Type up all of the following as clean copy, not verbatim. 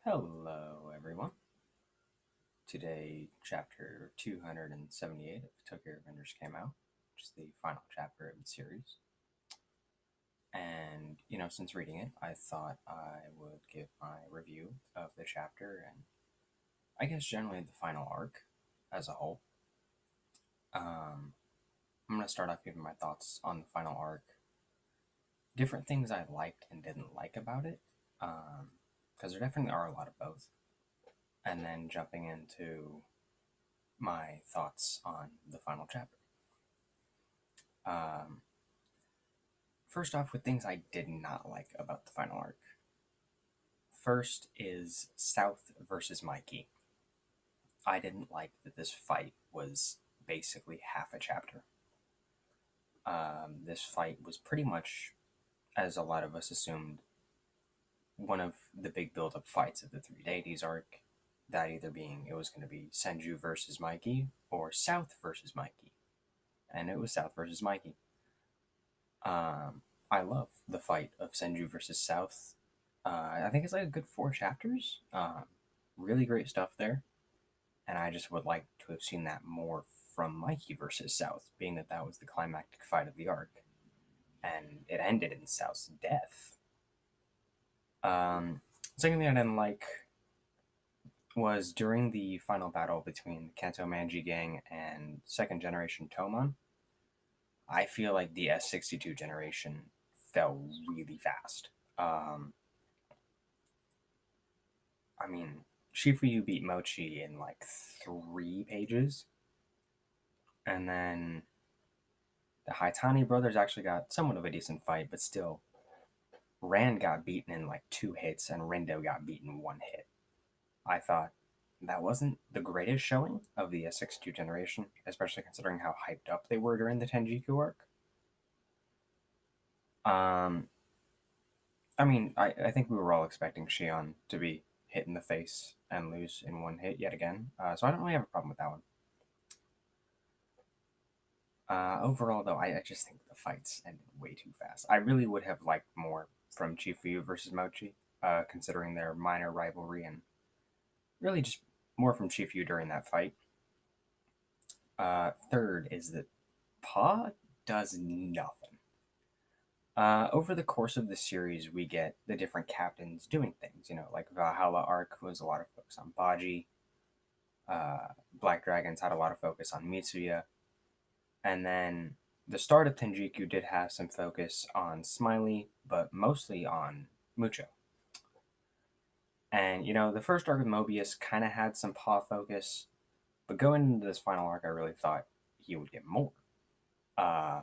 Hello, everyone. Today, chapter 278 of Tokyo Revengers came out, which is the final chapter of the series. And, since reading it, I thought I would give my review of the chapter and I guess generally the final arc as a whole. I'm going to start off giving my thoughts on the final arc, different things I liked and didn't like about it, because there definitely are a lot of both. And then jumping into my thoughts on the final chapter. Um, First off, with things I did not like about the final arc. First is South versus Mikey. I didn't like that this fight was basically half a chapter. This fight was pretty much, as a lot of us assumed, one of the big build-up fights of the Three Deities arc. That either being it was going to be Senju versus Mikey or South versus Mikey, and it was South versus Mikey. I love the fight of Senju versus South. I think it's like a good 4 chapters. Really great stuff there, and I just would like to have seen that more from Mikey versus South, being that that was the climactic fight of the arc, and it ended in South's death. Second thing I didn't like was during the final battle between the Kanto Manji gang and second generation Tomon. I feel like the S62 generation fell really fast. I mean, Shifuyu beat Mochi in like 3 pages, and then the Haitani brothers actually got somewhat of a decent fight, but still, Rand got beaten in like 2 hits, and Rindo got beaten in 1 hit. I thought that wasn't the greatest showing of the S62 generation, especially considering how hyped up they were during the Tenjiku arc. Um, I think we were all expecting Shion to be hit in the face and lose in 1 hit yet again, so I don't really have a problem with that one. Overall, though, I just think the fights ended way too fast. I really would have liked more from Chifuyu versus Mochi, considering their minor rivalry, and really just more from Chifuyu during that fight. Third is that Pa does nothing. Over the course of the series, we get the different captains doing things. Like Valhalla arc was a lot of focus on Baji. Black Dragons had a lot of focus on Mitsuya. And then the start of Tenjiku did have some focus on Smiley, but mostly on Mucho. And, the first arc of Mobius kind of had some paw focus, but going into this final arc, I really thought he would get more. Uh,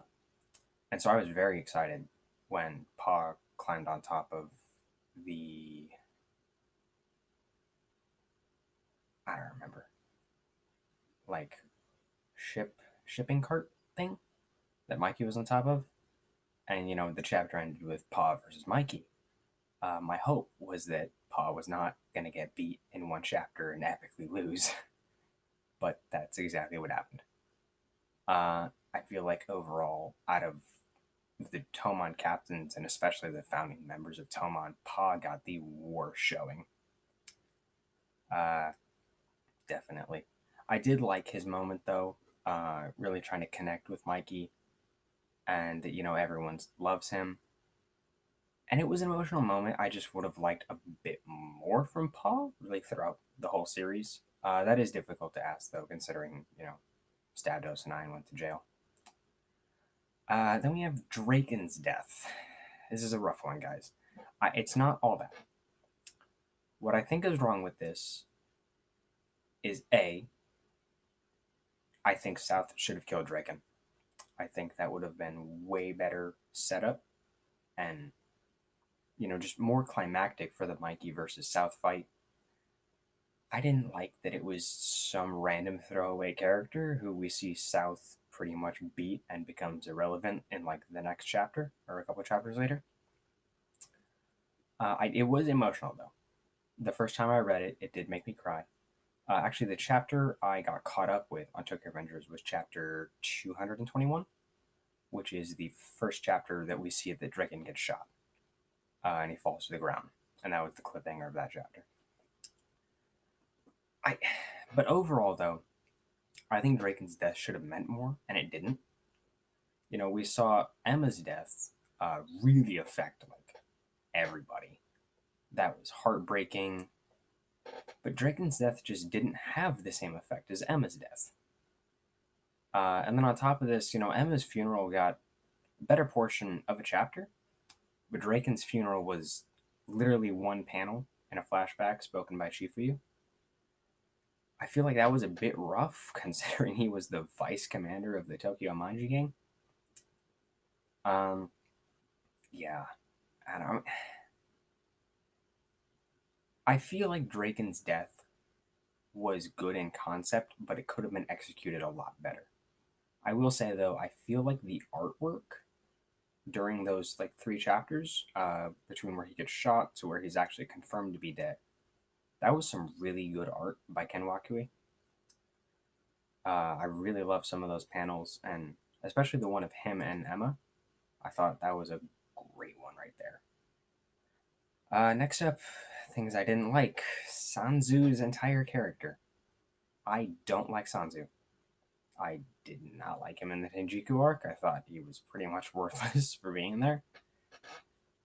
and so I was very excited when Pa climbed on top of the. I don't remember. Like, shipping cart thing that Mikey was on top of. And, the chapter ended with Pa versus Mikey. My hope was that Pa was not going to get beat in 1 chapter and epically lose, but that's exactly what happened. I feel like overall, out of the Tomon captains and especially the founding members of Tomon, Pa got the worst showing. Uh, Definitely. I did like his moment though, really trying to connect with Mikey, and that everyone loves him. And it was an emotional moment. I just would have liked a bit more from Paul, really throughout the whole series. That is difficult to ask, though, considering, Stabdos and I went to jail. Then we have Draken's death. This is a rough one, guys. It's not all bad. What I think is wrong with this is A, I think South should have killed Draken. I think that would have been way better setup and, just more climactic for the Mikey versus South fight. I didn't like that it was some random throwaway character who we see South pretty much beat and becomes irrelevant in like the next chapter or a couple chapters later. It was emotional though. The first time I read it, it did make me cry. Actually, the chapter I got caught up with on Tokyo Revengers was chapter 221, which is the first chapter that we see that Draken gets shot and he falls to the ground. And that was the cliffhanger of that chapter. I, but overall though, I think Draken's death should have meant more, and it didn't. We saw Emma's death really affect like everybody. That was heartbreaking. But Draken's death just didn't have the same effect as Emma's death. And then on top of this, Emma's funeral got a better portion of a chapter, but Draken's funeral was literally one panel in a flashback spoken by Shifuyu. I feel like that was a bit rough considering he was the vice commander of the Tokyo Manji gang. Um, yeah, I don't. I feel like Draken's death was good in concept, but it could have been executed a lot better. I will say though, I feel like the artwork during those like 3 chapters, between where he gets shot to where he's actually confirmed to be dead, that was some really good art by Ken Wakui. I really love some of those panels, and especially the one of him and Emma. I thought that was a great one right there. Next up, things I didn't like: Sanzu's entire character. I don't like Sanzu. I did not like him in the Tenjiku arc. I thought he was pretty much worthless for being there.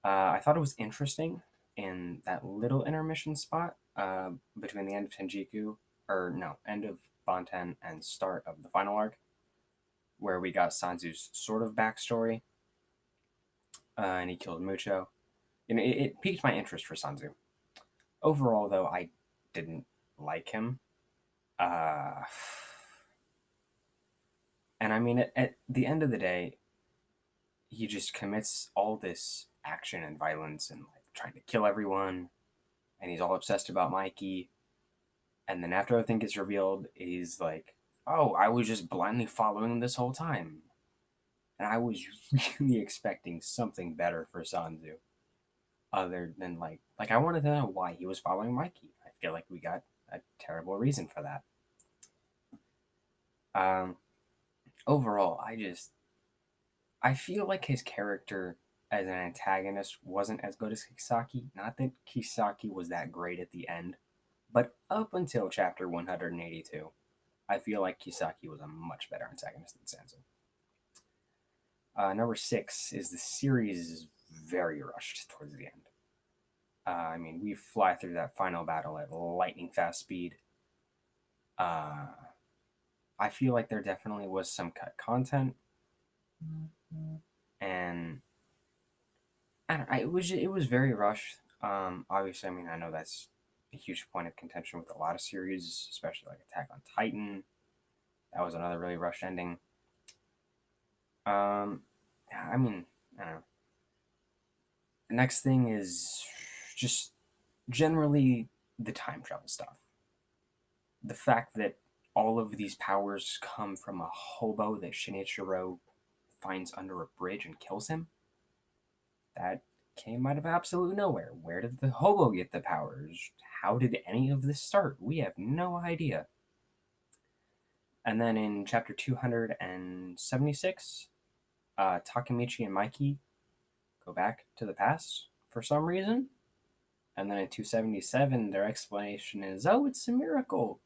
I thought it was interesting in that little intermission spot between the end of Tenjiku, or no, end of Banten and start of the final arc, where we got Sanzu's sort of backstory, and he killed Mucho. It piqued my interest for Sanzu. Overall, though, I didn't like him. Uh, and I mean, at the end of the day, he just commits all this action and violence and like trying to kill everyone, and he's all obsessed about Mikey. And then after everything gets revealed, he's like, "Oh, I was just blindly following him this whole time," and I was really expecting something better for Sanzu, other than like I wanted to know why he was following Mikey. I feel like we got a terrible reason for that. Um, Overall, I feel like his character as an antagonist wasn't as good as Kisaki. Not that Kisaki was that great at the end, but up until chapter 182, I feel like Kisaki was a much better antagonist than Sanzu. Number 6 is the series is very rushed towards the end. I mean, we fly through that final battle at lightning fast speed. Uh, I feel like there definitely was some cut content, and I don't. It was very rushed. Obviously, I mean, I know that's a huge point of contention with a lot of series, especially like Attack on Titan. That was another really rushed ending. I mean, I don't know. The next thing is just generally the time travel stuff. The fact that all of these powers come from a hobo that Shinichiro finds under a bridge and kills him, that came out of absolute nowhere. Where did the hobo get the powers? How did any of this start? We have no idea. And then in chapter 276, Takemichi and Mikey go back to the past for some reason. And then in 277, their explanation is, oh, it's a miracle.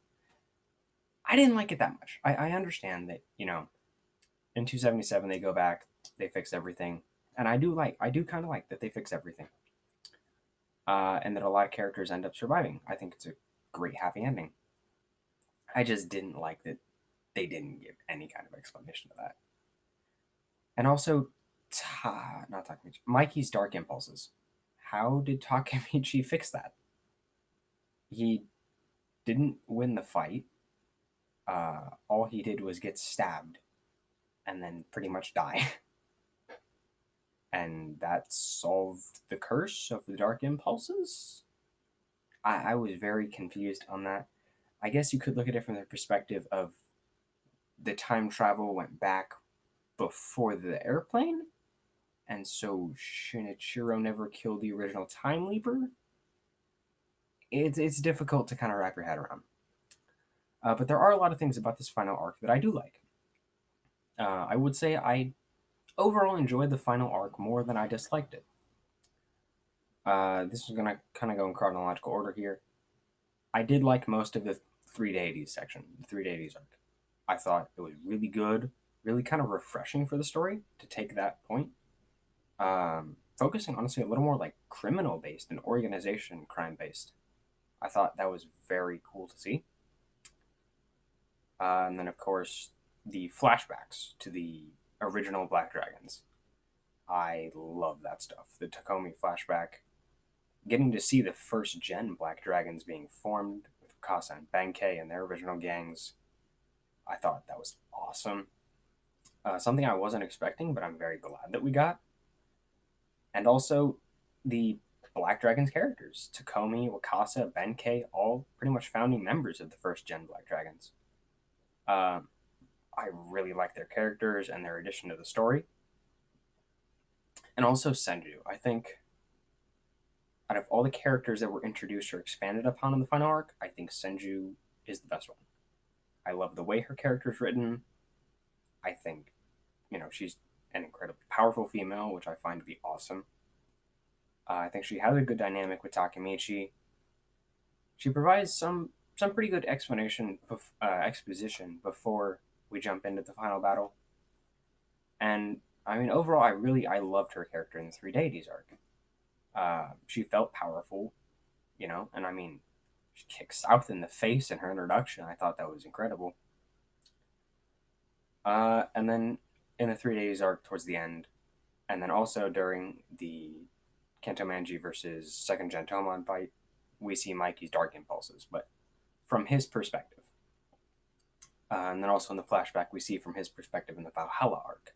I didn't like it that much. I understand that, in 277, they go back, they fix everything. And I do kind of like that they fix everything. And that a lot of characters end up surviving. I think it's a great happy ending. I just didn't like that they didn't give any kind of explanation to that. And also, not Takemichi, Mikey's dark impulses. How did Takemichi fix that? He didn't win the fight. All he did was get stabbed and then pretty much die. And that solved the curse of the dark impulses? I was very confused on that. I guess you could look at it from the perspective of the time travel went back before the airplane, and so Shinichiro never killed the original Time Leaper. It's difficult to kind of wrap your head around. But there are a lot of things about this final arc that I do like. I would say I overall enjoyed the final arc more than I disliked it. This is going to kind of go in chronological order here. I did like most of the Three Deities section, the Three Deities arc. I thought it was really good, really kind of refreshing for the story to take that point. Focusing honestly a little more like criminal based and organization crime based. I thought that was very cool to see. And then, of course, the flashbacks to the original Black Dragons. I love that stuff. The Takomi flashback, getting to see the first gen Black Dragons being formed with Kasa and Benkei and their original gangs. I thought that was awesome. Something I wasn't expecting, but I'm very glad that we got. And also the Black Dragons characters, Takomi, Wakasa, Benkei, all pretty much founding members of the first gen Black Dragons. Um, I really like their characters and their addition to the story. And also Senju. I think out of all the characters that were introduced or expanded upon in the final arc, I think Senju is the best one. I love the way her character is written. I think, she's an incredibly powerful female, which I find to be awesome. I think she has a good dynamic with Takemichi. She provides some pretty good exposition before we jump into the final battle. And I mean, overall, I loved her character in the Three Deities arc. She felt powerful, and I mean, she kicked South in the face in her introduction. I thought that was incredible. And then in the Three Deities arc towards the end, and then also during the Kanto Manji versus Second Gen Tomon fight, we see Mikey's dark impulses, but from his perspective. And then also in the flashback, we see from his perspective in the Valhalla arc.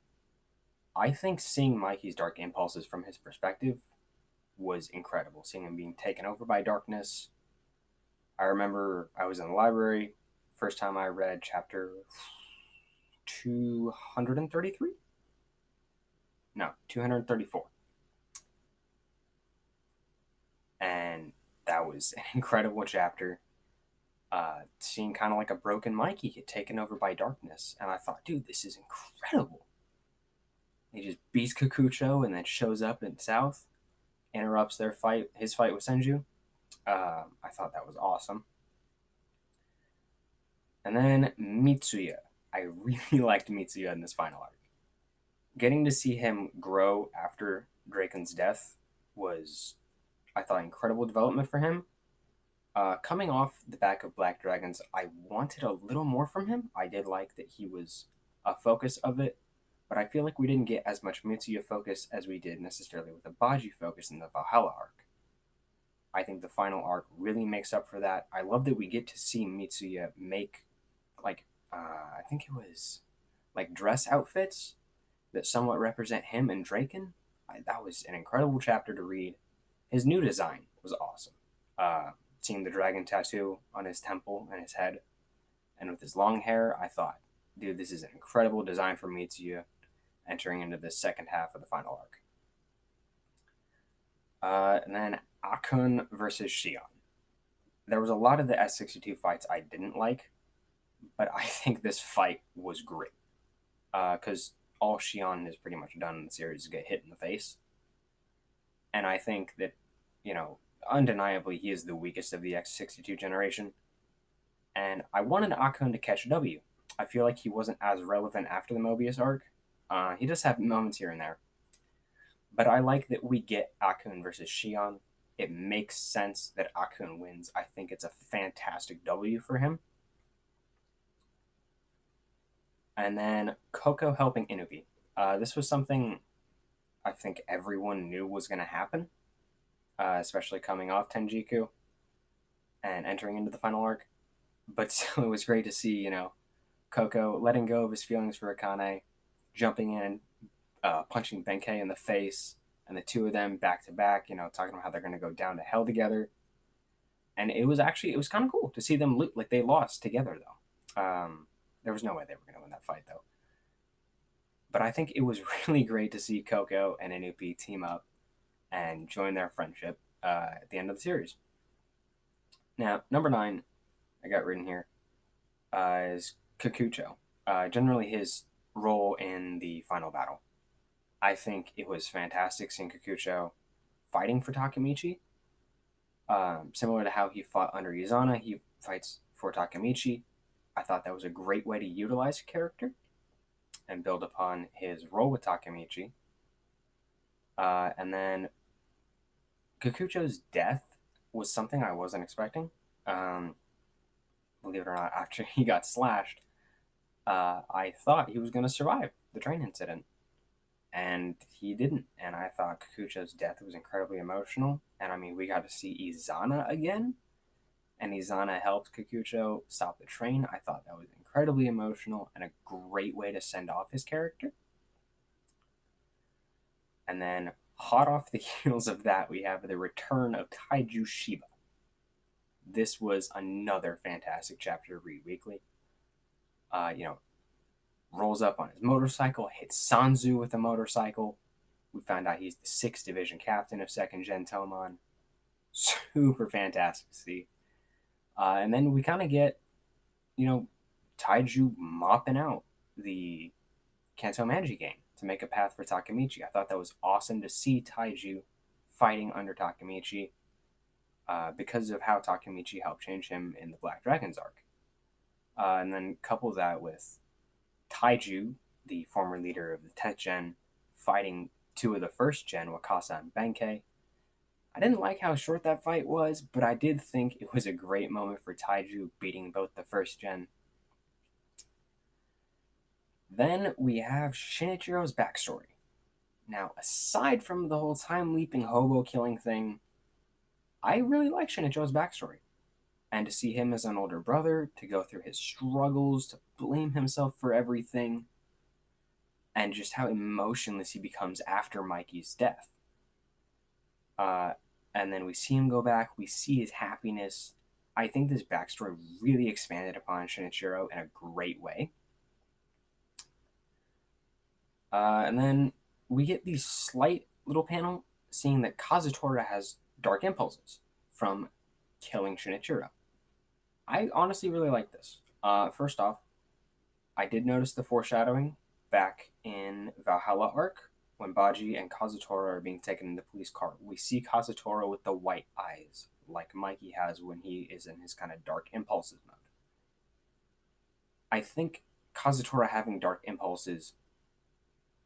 I think seeing Mikey's dark impulses from his perspective was incredible. Seeing him being taken over by darkness. I remember I was in the library, first time I read chapter 233? No, 234. And that was an incredible chapter. Seeing kind of like a broken Mikey get taken over by darkness. And I thought, dude, this is incredible. He just beats Kikucho and then shows up in South, interrupts his fight with Senju. I thought that was awesome. And then Mitsuya. I really liked Mitsuya in this final arc. Getting to see him grow after Draken's death was, I thought, incredible development for him. Coming off the back of Black Dragons, I wanted a little more from him. I did like that he was a focus of it, but I feel like we didn't get as much Mitsuya focus as we did necessarily with the Baji focus in the Valhalla arc. I think the final arc really makes up for that. I love that we get to see Mitsuya make, I think it was like dress outfits that somewhat represent him and Draken. That was an incredible chapter to read. His new design was awesome. Seeing the dragon tattoo on his temple and his head, and with his long hair, I thought, dude, this is an incredible design for Mitsuya entering into the second half of the final arc. And then Akun versus Shion. There was a lot of the S62 fights I didn't like, but I think this fight was great. Because all Shion has pretty much done in the series is get hit in the face. And I think that, undeniably, he is the weakest of the X62 generation. And I wanted Akun to catch W. I feel like he wasn't as relevant after the Mobius arc. He does have moments here and there. But I like that we get Akun versus Shion. It makes sense that Akun wins. I think it's a fantastic W for him. And then Coco helping Inupi. This was something I think everyone knew was going to happen, especially coming off Tenjiku and entering into the final arc. But still, it was great to see, Coco letting go of his feelings for Akane, jumping in, punching Benkei in the face, and the two of them back to back, talking about how they're going to go down to hell together. And it was kind of cool to see them like they lost together, though. There was no way they were going to win that fight, though. But I think it was really great to see Coco and Inupi team up and join their friendship at the end of the series. Now, number 9, I got written here, is Kikucho. Generally, his role in the final battle. I think it was fantastic seeing Kikucho fighting for Takemichi. Similar to how he fought under Izana, he fights for Takemichi. I thought that was a great way to utilize a character and build upon his role with Takemichi. And then Kikucho's death was something I wasn't expecting. Um, Believe it or not, after he got slashed, I thought he was going to survive the train incident, and he didn't. And I thought Kikucho's death was incredibly emotional. And I mean, we got to see Izana again, and Izana helped Kikucho stop the train. I thought that was incredibly emotional and a great way to send off his character. And then, hot off the heels of that, we have the return of Taiju Shiba. This was another fantastic chapter to read weekly. You know, rolls up on his motorcycle, hits Sanzu with a motorcycle. We found out he's the 6th Division captain of 2nd Gen Tomon. Super fantastic to see. And then we kind of get, you know, Taiju mopping out the Kanto Manji gang to make a path for Takemichi. I thought that was awesome to see Taiju fighting under Takemichi because of how Takemichi helped change him in the Black Dragons arc. And then couple that with Taiju, the former leader of the 10th Gen, fighting two of the 1st Gen, Wakasa and Benkei. I didn't like how short that fight was, but I did think it was a great moment for Taiju beating both the 1st Gen. Then we have Shinichiro's backstory. Now, aside from the whole time leaping hobo killing thing, I really like Shinichiro's backstory. And to see him as an older brother, to go through his struggles, to blame himself for everything, and just how emotionless he becomes after Mikey's death. And then we see him go back, we see his happiness. I think this backstory really expanded upon Shinichiro in a great way. And then we get these slight little panel seeing that Kazutora has dark impulses from killing Shinichiro. I honestly really like this. First off, I did notice the foreshadowing back in Valhalla arc when Baji and Kazutora are being taken in the police car. We see Kazutora with the white eyes, like Mikey has when he is in his kind of dark impulses mode. I think Kazutora having dark impulses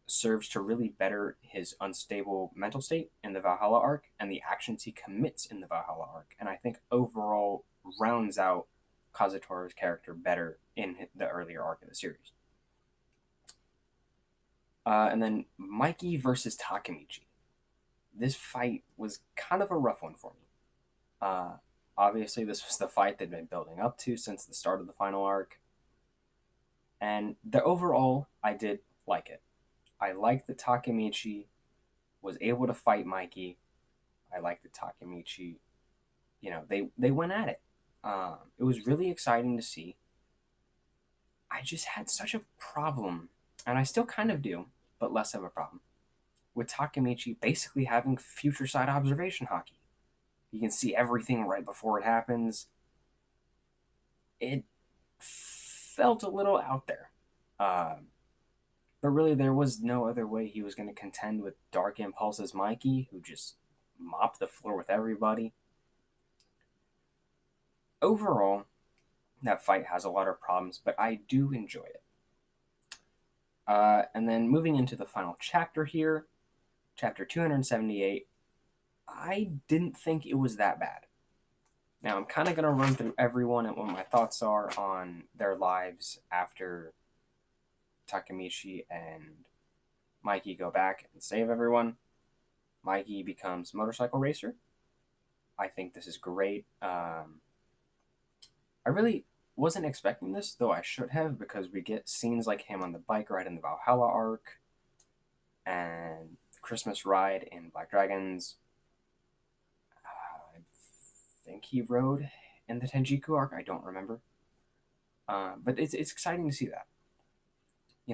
serves to really better his unstable mental state in the Valhalla arc and the actions he commits in the Valhalla arc. And I think overall rounds out Kazutora's character better in the earlier arc of the series. And then Mikey versus Takemichi. This fight was kind of a rough one for me. Obviously, this was the fight they'd been building up to since the start of the final arc. And the overall, I did like it. I liked that Takemichi was able to fight Mikey. I liked that Takemichi, they went at it. It was really exciting to see. I just had such a problem, and I still kind of do, but less of a problem, with Takemichi basically having future side observation hockey. You can see everything right before it happens. It felt a little out there. But really, there was no other way he was going to contend with Dark Impulse's Mikey, who just mopped the floor with everybody. Overall, that fight has a lot of problems, but I do enjoy it. And then moving into the final chapter here, chapter 278, I didn't think it was that bad. Now, I'm kind of going to run through everyone and what my thoughts are on their lives after Takemichi and Mikey go back and save everyone. Mikey becomes motorcycle racer. I think this is great. I really wasn't expecting this, though I should have, because we get scenes like him on the bike ride in the Valhalla arc and the Christmas ride in Black Dragons. I think he rode in the Tenjiku arc. I don't remember. But it's exciting to see that.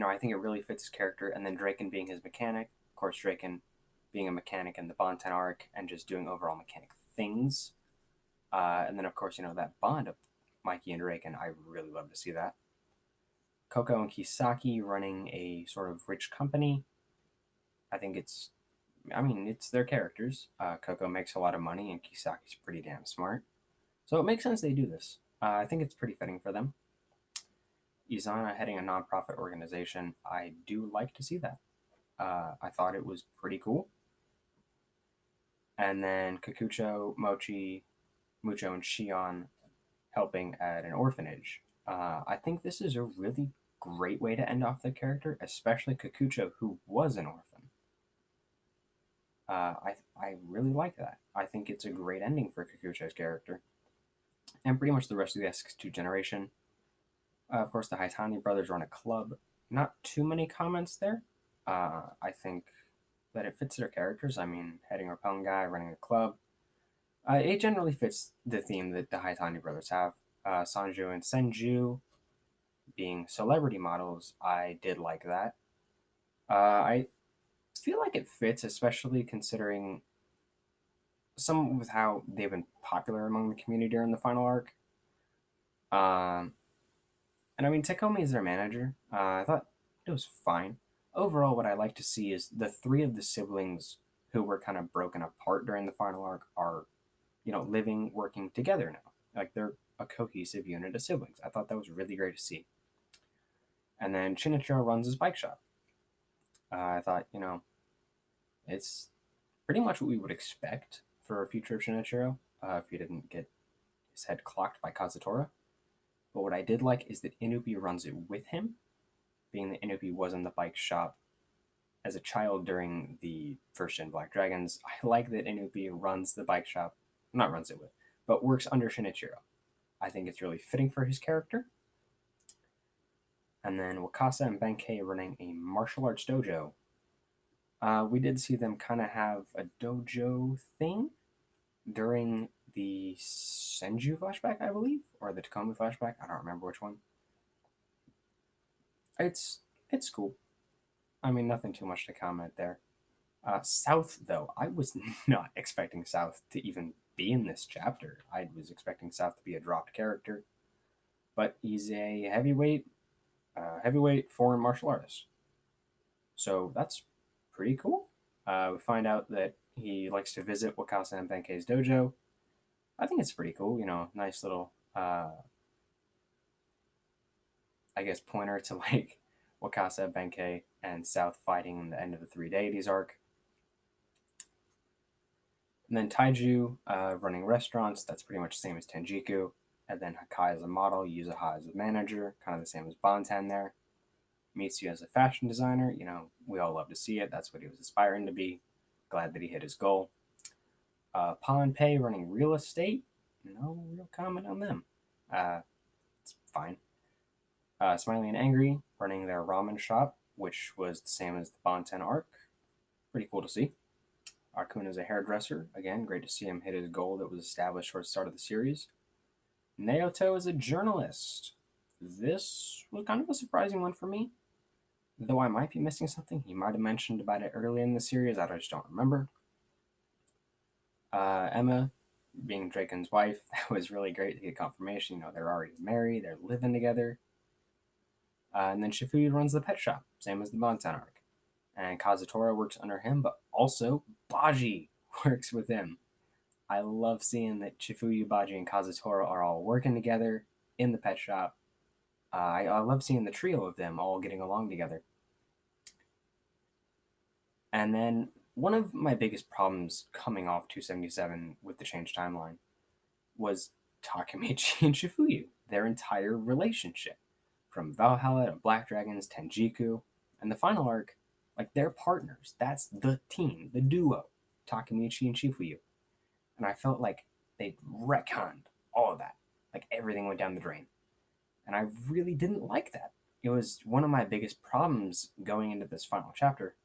I think it really fits his character. And then Draken being his mechanic. Of course, Draken being a mechanic in the Bonten arc and just doing overall mechanic things. And then, of course, that bond of Mikey and Draken, I really love to see that. Koko and Kisaki running a sort of rich company. I think it's their characters. Koko makes a lot of money and Kisaki's pretty damn smart. So it makes sense they do this. I think it's pretty fitting for them. Izana heading a nonprofit organization, I do like to see that. I thought it was pretty cool. And then Kikucho, Mochi, Mucho, and Shion helping at an orphanage. I think this is a really great way to end off the character, especially Kikucho, who was an orphan. I really like that. I think it's a great ending for Kikucho's character, and pretty much the rest of the S2 generation. Of course, the Haitani brothers run a club. Not too many comments there. I think that it fits their characters. I mean, heading Rapone guy, running a club. It generally fits the theme that the Haitani brothers have. Sanju and Senju being celebrity models, I did like that. I feel like it fits, especially considering some with how they've been popular among the community during the final arc. Um, and I mean, Takomi is their manager. I thought it was fine. Overall, what I like to see is the three of the siblings who were kind of broken apart during the final arc are, living, working together now. Like they're a cohesive unit of siblings. I thought that was really great to see. And then Shinichiro runs his bike shop. I thought, it's pretty much what we would expect for a future of Shinichiro if he didn't get his head clocked by Kazutora. But what I did like is that Inupi runs it with him, being that Inupi was in the bike shop as a child during the first gen Black Dragons. I like that Inupi runs the bike shop, not runs it with, but works under Shinichiro. I think it's really fitting for his character. And then Wakasa and Benkei running a martial arts dojo. We did see them kind of have a dojo thing during the Senju flashback, I believe, or the Takumi flashback. I don't remember which one. It's it's cool. I mean, nothing too much to comment there. South, though, I was not expecting South to even be in this chapter. I was expecting South to be a dropped character, but he's a heavyweight foreign martial artist. So that's pretty cool. We find out that he likes to visit Wakasa and Benkei's dojo. I think it's pretty cool. Nice little, I guess, pointer to like Wakasa, Benkei, and South fighting in the end of the Three Deities arc. And then Taiju running restaurants. That's pretty much the same as Tenjiku. And then Hakai as a model, Yuzaha as a manager, kind of the same as Bontan there. Mitsu as a fashion designer. We all love to see it. That's what he was aspiring to be. Glad that he hit his goal. Pawn Pei running real estate. No real comment on them. It's fine. Smiley and Angry running their ramen shop, which was the same as the Bonten arc. Pretty cool to see. Arkun is a hairdresser. Again, great to see him hit his goal that was established towards the start of the series. Naoto is a journalist. This was kind of a surprising one for me, though I might be missing something. He might have mentioned about it early in the series. I just don't remember. Emma being Draken's wife, that was really great to get confirmation. They're already married, they're living together. And then Shifuya runs the pet shop, same as the Bontan arc. And Kazutora works under him, but also Baji works with him. I love seeing that Shifuya, Baji, and Kazutora are all working together in the pet shop. I love seeing the trio of them all getting along together. And then one of my biggest problems coming off 277 with the change timeline was Takemichi and Shifuyu, their entire relationship. From Valhalla to Black Dragons, Tenjiku, and the final arc, like they're partners. That's the team, the duo, Takemichi and Shifuyu. And I felt like they retconned all of that. Like everything went down the drain. And I really didn't like that. It was one of my biggest problems going into this final chapter.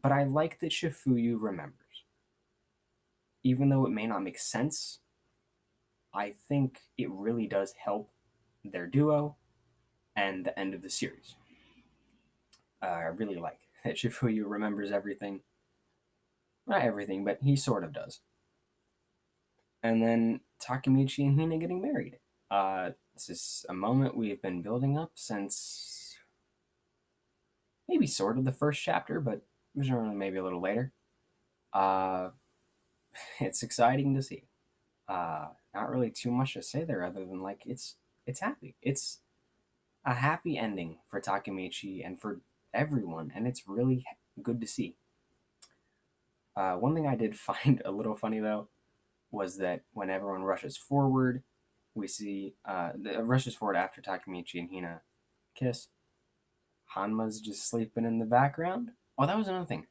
But I like that Shifuyu remembers. Even though it may not make sense, I think it really does help their duo and the end of the series. I really like that Shifuyu remembers everything. Not everything, but he sort of does. And then Takemichi and Hina getting married. This is a moment we've been building up since maybe sort of the first chapter, but generally maybe a little later. Uh, it's exciting to see. Not really too much to say there other than like it's happy. It's a happy ending for Takemichi and for everyone, and it's really good to see. One thing I did find a little funny though was that when everyone rushes forward, we see rushes forward after Takemichi and Hina kiss. Hanma's just sleeping in the background. Oh, that was another thing.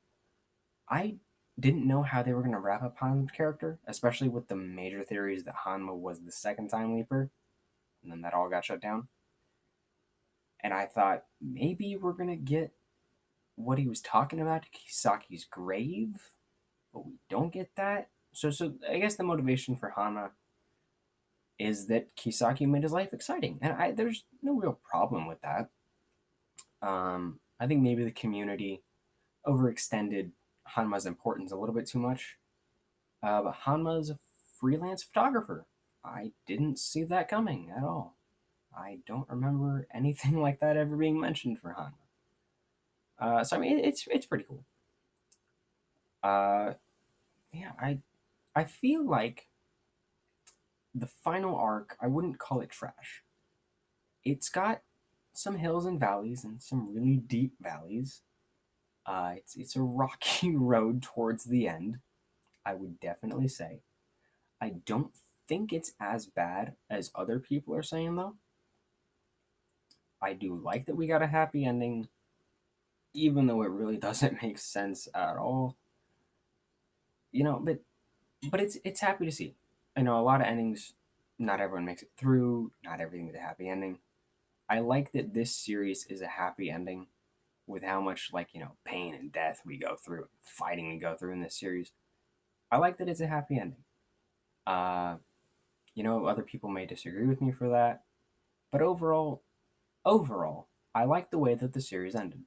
I didn't know how they were going to wrap up Hanma's character, especially with the major theories that Hanma was the second time Leaper, and then that all got shut down. And I thought maybe we're going to get what he was talking about Kisaki's grave, but we don't get that. So I guess the motivation for Hanma is that Kisaki made his life exciting, and there's no real problem with that. I think maybe the community overextended Hanma's importance a little bit too much. But Hanma's a freelance photographer. I didn't see that coming at all. I don't remember anything like that ever being mentioned for Hanma. So I mean, it's pretty cool. Uh, yeah, I feel like the final arc. I wouldn't call it trash. It's got some hills and valleys and some really deep valleys. It's a rocky road towards the end. I would definitely say. I don't think it's as bad as other people are saying though. I do like that we got a happy ending, even though it really doesn't make sense at all. But it's happy to see. I know a lot of endings, not everyone makes it through. Not everything is a happy ending. I like that this series is a happy ending with how much pain and death we go through, fighting we go through in this series. I like that it's a happy ending. Uh, other people may disagree with me for that, but overall, I like the way that the series ended.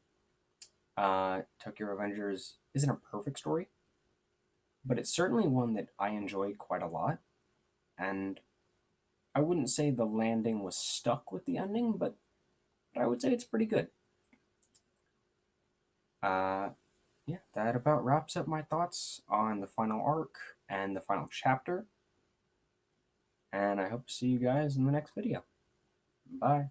Tokyo Revengers isn't a perfect story, but it's certainly one that I enjoyed quite a lot. And I wouldn't say the landing was stuck with the ending, but I would say it's pretty good. Uh, yeah, that about wraps up my thoughts on the final arc and the final chapter. And I hope to see you guys in the next video. Bye.